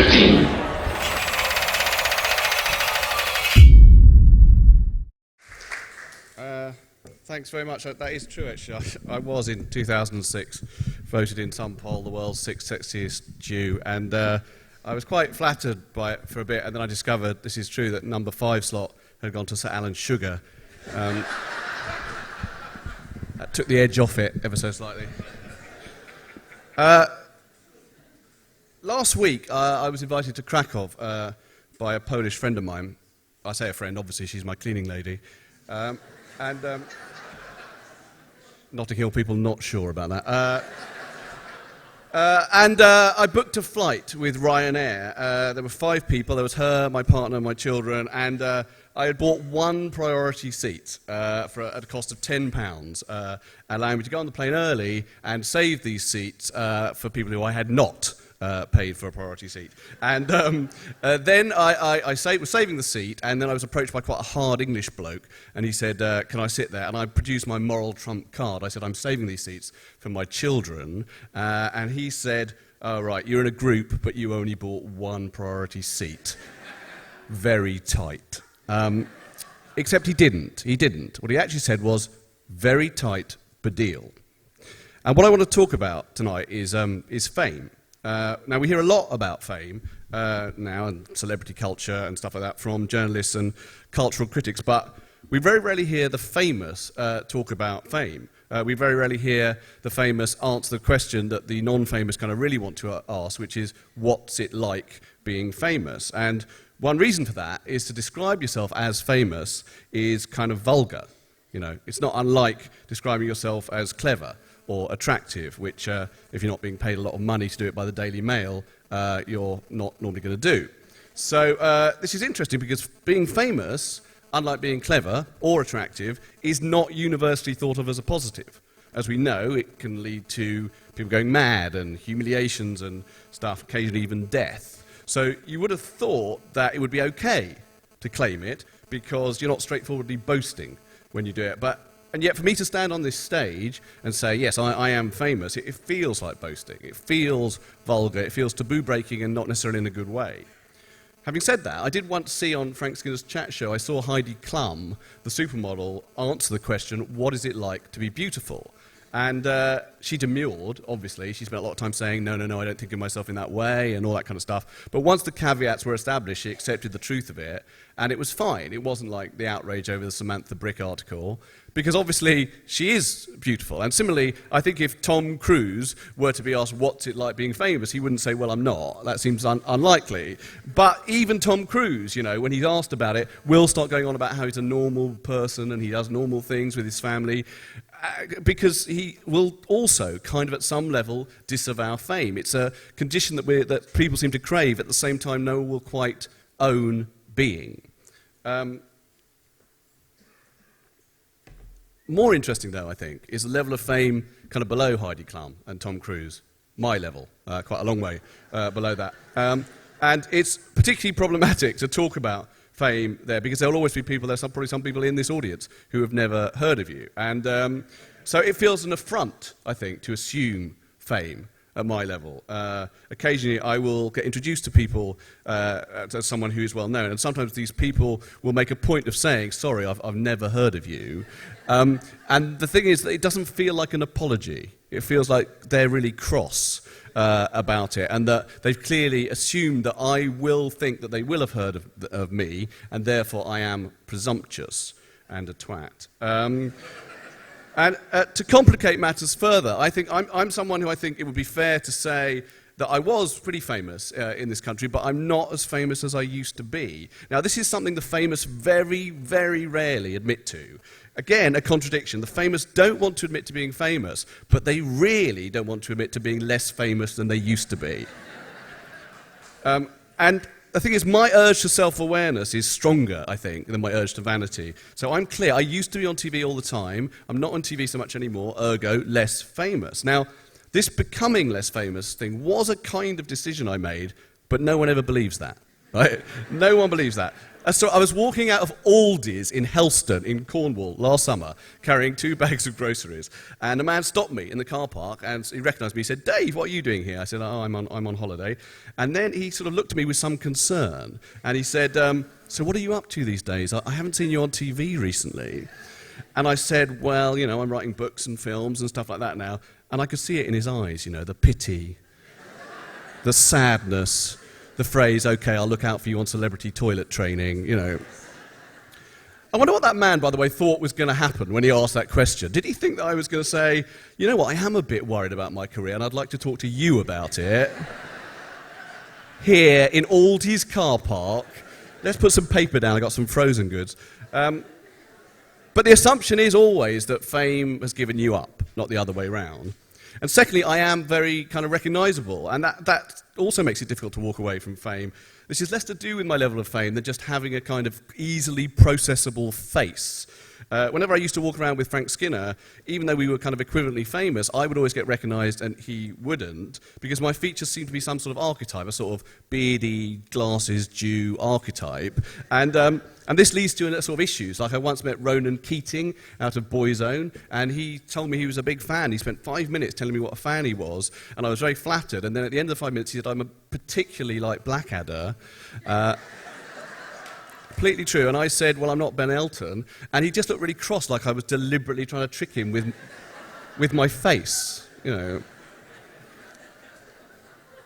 15. Thanks very much. That is true, actually. I was, in 2006, voted in some poll the world's sixth sexiest Jew, and I was quite flattered by it for a bit, and then I discovered, this is true, that number 5 slot had gone to Sir Alan Sugar. That took the edge off it ever so slightly. Last week, I was invited to Krakow by a Polish friend of mine. I say a friend, obviously she's my cleaning lady. Notting Hill people not sure about that. I booked a flight with Ryanair. There were 5 people. There was her, my partner, my children, and I had bought one priority seat at a cost of £10, allowing me to go on the plane early and save these seats for people who I had not paid for a priority seat. And then I was saving the seat, and then I was approached by quite a hard English bloke, and he said, can I sit there? And I produced my moral trump card. I said, I'm saving these seats for my children. And he said, oh, right, you're in a group, but you only bought one priority seat. Very tight. Except he didn't. He didn't. What he actually said was, very tight Baddiel. And what I want to talk about tonight is fame. Now, we hear a lot about fame now, and celebrity culture and stuff like that from journalists and cultural critics, but we very rarely hear the famous talk about fame. We very rarely hear the famous answer the question that the non-famous kind of really want to ask, which is, what's it like being famous? And one reason for that is to describe yourself as famous is kind of vulgar. You know, it's not unlike describing yourself as clever or attractive, which, if you're not being paid a lot of money to do it by the Daily Mail, you're not normally going to do. So this is interesting because being famous, unlike being clever or attractive, is not universally thought of as a positive. As we know, it can lead to people going mad and humiliations and stuff, occasionally even death. So you would have thought that it would be okay to claim it because you're not straightforwardly boasting when you do it. And yet for me to stand on this stage and say, yes, I am famous, it feels like boasting. It feels vulgar. It feels taboo-breaking and not necessarily in a good way. Having said that, I did once see on Frank Skinner's chat show, I saw Heidi Klum, the supermodel, answer the question, what is it like to be beautiful? And she demurred, obviously. She spent a lot of time saying, no, I don't think of myself in that way, and all that kind of stuff. But once the caveats were established, she accepted the truth of it, and it was fine. It wasn't like the outrage over the Samantha Brick article, because obviously she is beautiful. And similarly, I think if Tom Cruise were to be asked what's it like being famous, he wouldn't say, well, I'm not. That seems unlikely. But even Tom Cruise, you know, when he's asked about it, will start going on about how he's a normal person and he does normal things with his family, because he will also kind of at some level disavow fame. It's a condition that people seem to crave, at the same time no one will quite own being. More interesting, though, I think, is the level of fame kind of below Heidi Klum and Tom Cruise. My level, quite a long way below that. And it's particularly problematic to talk about fame there, because there will always be people, there's probably some people in this audience who have never heard of you. And so it feels an affront, I think, to assume fame at my level. Occasionally I will get introduced to people as someone who is well known, and sometimes these people will make a point of saying, sorry, I've never heard of you. And the thing is that it doesn't feel like an apology. It feels like they're really cross about it, and that they've clearly assumed that I will think that they will have heard of me, and therefore I am presumptuous and a twat. And to complicate matters further, I think I'm someone who I think it would be fair to say that I was pretty famous in this country, but I'm not as famous as I used to be. Now, this is something the famous very, very rarely admit to. Again, a contradiction. The famous don't want to admit to being famous, but they really don't want to admit to being less famous than they used to be. And the thing is, my urge to self-awareness is stronger, I think, than my urge to vanity. So I'm clear. I used to be on TV all the time. I'm not on TV so much anymore, ergo, less famous. Now, this becoming less famous thing was a kind of decision I made, but no one ever believes that. Right? No one believes that. So I was walking out of Aldi's in Helston in Cornwall last summer, carrying 2 bags of groceries, and a man stopped me in the car park, and he recognised me. He said, "Dave, what are you doing here?" I said, "Oh, I'm on holiday." And then he sort of looked at me with some concern, and he said, "So what are you up to these days? I haven't seen you on TV recently." And I said, "Well, I'm writing books and films and stuff like that now." And I could see it in his eyes, the pity, the sadness, the phrase, "Okay, I'll look out for you on celebrity toilet training," I wonder what that man, by the way, thought was going to happen when he asked that question. Did he think that I was going to say, "You know what, I am a bit worried about my career and I'd like to talk to you about it"? Here in Aldi's car park, let's put some paper down, I got some frozen goods. But the assumption is always that fame has given you up, not the other way round. And secondly, I am very kind of recognisable, and that also makes it difficult to walk away from fame. This is less to do with my level of fame than just having a kind of easily processable face. Whenever I used to walk around with Frank Skinner, even though we were kind of equivalently famous, I would always get recognised and he wouldn't, because my features seemed to be some sort of archetype, a sort of beardy, glasses Jew archetype. And this leads to sort of issues. Like I once met Ronan Keating out of Boyzone, and he told me he was a big fan. He spent 5 minutes telling me what a fan he was, and I was very flattered. And then at the end of the 5 minutes, he said, "I'm a particularly like Blackadder." Completely true. And I said, "Well, I'm not Ben Elton." And he just looked really cross, like I was deliberately trying to trick him with my face,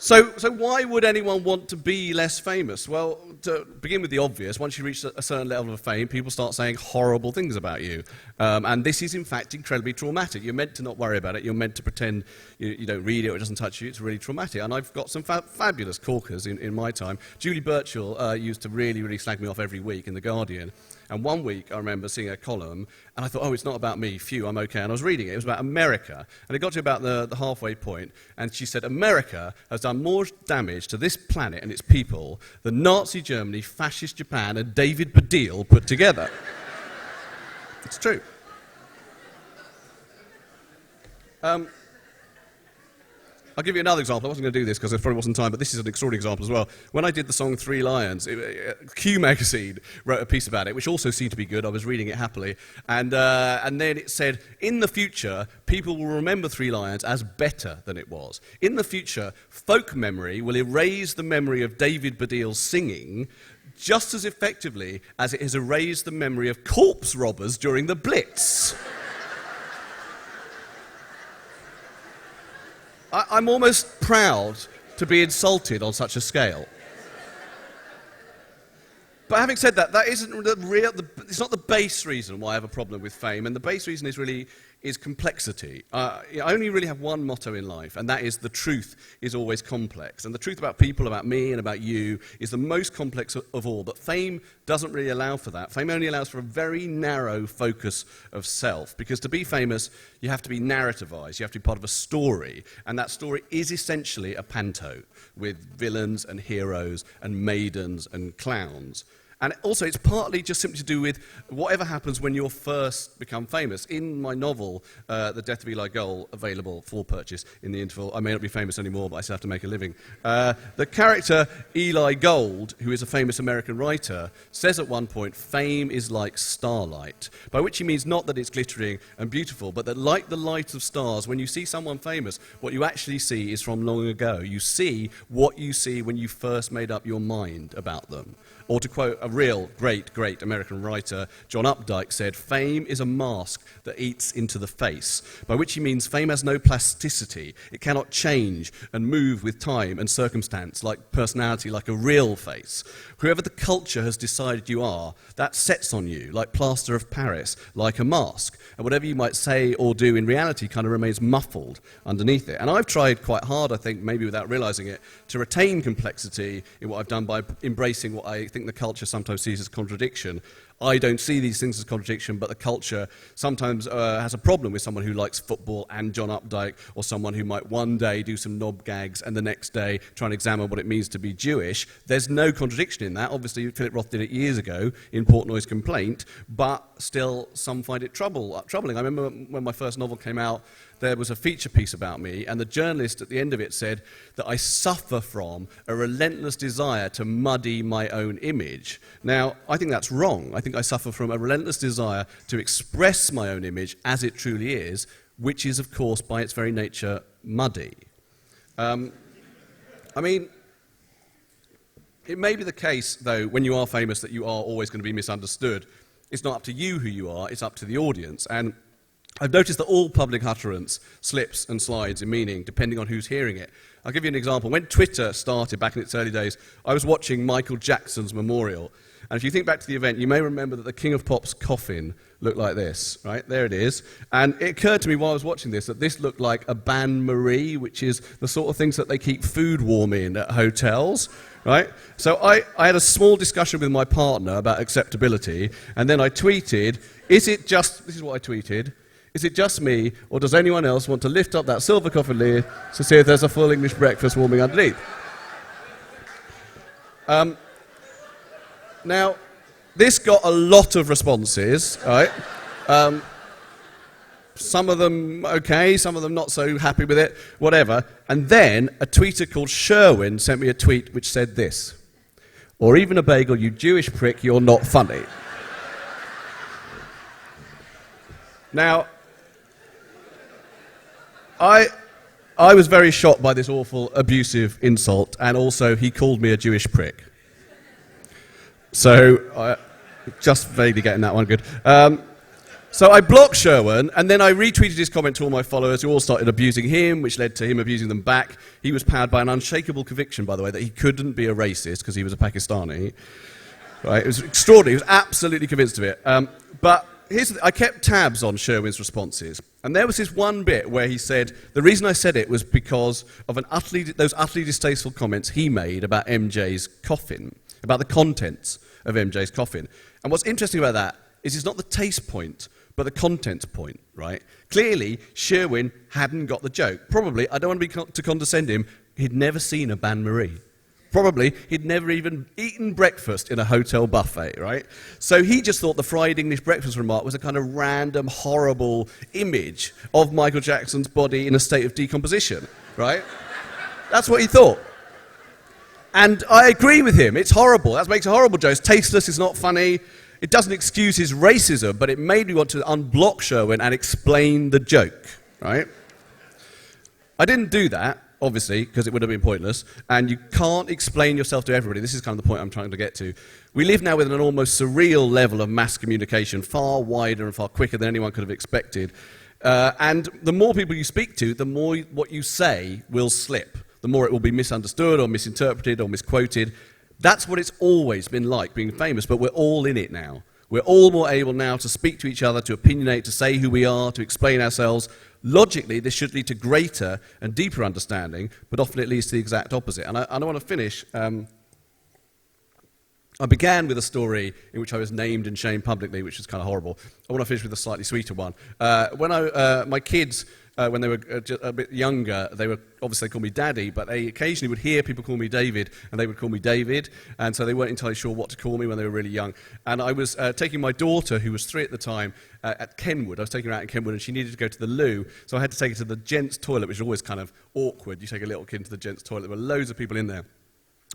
So why would anyone want to be less famous? Well, to begin with the obvious, once you reach a certain level of fame, people start saying horrible things about you. And this is, in fact, incredibly traumatic. You're meant to not worry about it. You're meant to pretend you don't read it or it doesn't touch you. It's really traumatic. And I've got some fabulous corkers in my time. Julie Burchill used to really, really slag me off every week in The Guardian. And one week, I remember seeing a column, and I thought, "Oh, it's not about me, phew, I'm okay." And I was reading it. It was about America. And it got to about the halfway point, and she said, "America has done more damage to this planet and its people than Nazi Germany, fascist Japan, and David Baddiel put together." It's true. I'll give you another example. I wasn't going to do this because there probably wasn't time, but this is an extraordinary example as well. When I did the song Three Lions, Q magazine wrote a piece about it, which also seemed to be good. I was reading it happily. And then it said, "In the future, people will remember Three Lions as better than it was. In the future, folk memory will erase the memory of David Baddiel's singing just as effectively as it has erased the memory of corpse robbers during the Blitz." I'm almost proud to be insulted on such a scale. But having said that, that isn't it's not the base reason why I have a problem with fame, and the base reason is complexity. I only really have one motto in life, and that is the truth is always complex. And the truth about people, about me, and about you is the most complex of all. But fame doesn't really allow for that. Fame only allows for a very narrow focus of self, because to be famous, you have to be narrativized. You have to be part of a story, and that story is essentially a panto with villains and heroes and maidens and clowns. And also, it's partly just simply to do with whatever happens when you first become famous. In my novel, The Death of Eli Gold, available for purchase in the interval, I may not be famous anymore, but I still have to make a living. The character Eli Gold, who is a famous American writer, says at one point, "Fame is like starlight," by which he means not that it's glittering and beautiful, but that like the light of stars, when you see someone famous, what you actually see is from long ago. You see what you see when you first made up your mind about them. Or to quote a real great American writer, John Updike said, "Fame is a mask that eats into the face," by which he means fame has no plasticity. It cannot change and move with time and circumstance like personality, like a real face. Whoever the culture has decided you are, that sets on you like plaster of Paris, like a mask. And whatever you might say or do in reality kind of remains muffled underneath it. And I've tried quite hard, I think, maybe without realizing it, to retain complexity in what I've done by embracing what I think the culture sometimes sees as contradiction. I don't see these things as contradiction, but the culture sometimes has a problem with someone who likes football and John Updike, or someone who might one day do some knob gags and the next day try and examine what it means to be Jewish. There's no contradiction in that. Obviously, Philip Roth did it years ago in Portnoy's Complaint, but still some find it troubling. I remember when my first novel came out, there was a feature piece about me, and the journalist at the end of it said that I suffer from a relentless desire to muddy my own image. Now, I think that's wrong. I think I suffer from a relentless desire to express my own image as it truly is, which is, of course, by its very nature, muddy. I mean, it may be the case, though, when you are famous, that you are always going to be misunderstood. It's not up to you who you are, it's up to the audience. And I've noticed that all public utterance slips and slides in meaning, depending on who's hearing it. I'll give you an example. When Twitter started back in its early days, I was watching Michael Jackson's memorial. And if you think back to the event, you may remember that the King of Pop's coffin looked like this, right? There it is. And it occurred to me while I was watching this that this looked like a bain-marie, which is the sort of things that they keep food warm in at hotels, right? So I had a small discussion with my partner about acceptability, and then I tweeted, this is what I tweeted, is it just me, or does anyone else want to lift up that silver coffin lid to see if there's a full English breakfast warming underneath? Now, this got a lot of responses, right? Some of them okay, some of them not so happy with it, whatever. And then a tweeter called Sherwin sent me a tweet which said this: "Or even a bagel, you Jewish prick, you're not funny." Now, I was very shocked by this awful, abusive insult, and also he called me a Jewish prick. So, just vaguely getting that one good. So I blocked Sherwin, and then I retweeted his comment to all my followers, who all started abusing him, which led to him abusing them back. He was powered by an unshakable conviction, by the way, that he couldn't be a racist because he was a Pakistani. Right? It was extraordinary. He was absolutely convinced of it. But I kept tabs on Sherwin's responses, and there was this one bit where he said, the reason I said it was because of those utterly distasteful comments he made about MJ's coffin, about the contents of MJ's coffin. And what's interesting about that is it's not the taste point, but the contents point, right? Clearly, Sherwin hadn't got the joke. Probably, I don't want to condescend him, he'd never seen a bain-marie. Probably, he'd never even eaten breakfast in a hotel buffet, right? So he just thought the fried English breakfast remark was a kind of random, horrible image of Michael Jackson's body in a state of decomposition, right? That's what he thought. And I agree with him. It's horrible. That makes a horrible joke. It's tasteless. It's not funny. It doesn't excuse his racism, but it made me want to unblock Sherwin and explain the joke, right? I didn't do that, obviously, because it would have been pointless, and you can't explain yourself to everybody. This is kind of the point I'm trying to get to. We live now with an almost surreal level of mass communication, far wider and far quicker than anyone could have expected. And the more people you speak to, the more what you say will slip. The more it will be misunderstood or misinterpreted or misquoted. That's what it's always been like, being famous, but we're all in it now. We're all more able now to speak to each other, to opinionate, to say who we are, to explain ourselves. Logically, this should lead to greater and deeper understanding, but often it leads to the exact opposite. And I want to finish. I began with a story in which I was named and shamed publicly, which was kind of horrible. I want to finish with a slightly sweeter one. My kids, when they were a bit younger, they called me Daddy, but they occasionally would hear people call me David, and they would call me David, and so they weren't entirely sure what to call me when they were really young. And I was taking my daughter, who was 3 at the time, at Kenwood. I was taking her out in Kenwood, and she needed to go to the loo, so I had to take her to the gents' toilet, which is always kind of awkward. You take a little kid to the gents' toilet. There were loads of people in there.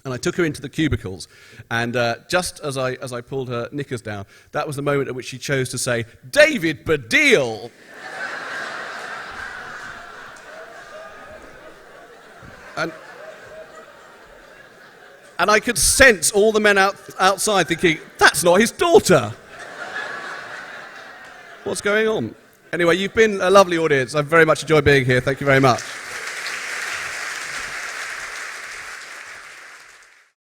And I took her into the cubicles, and just as I pulled her knickers down, that was the moment at which she chose to say, "David Baddiel!" And I could sense all the men outside thinking, that's not his daughter. What's going on? Anyway, you've been a lovely audience. I've very much enjoyed being here. Thank you very much.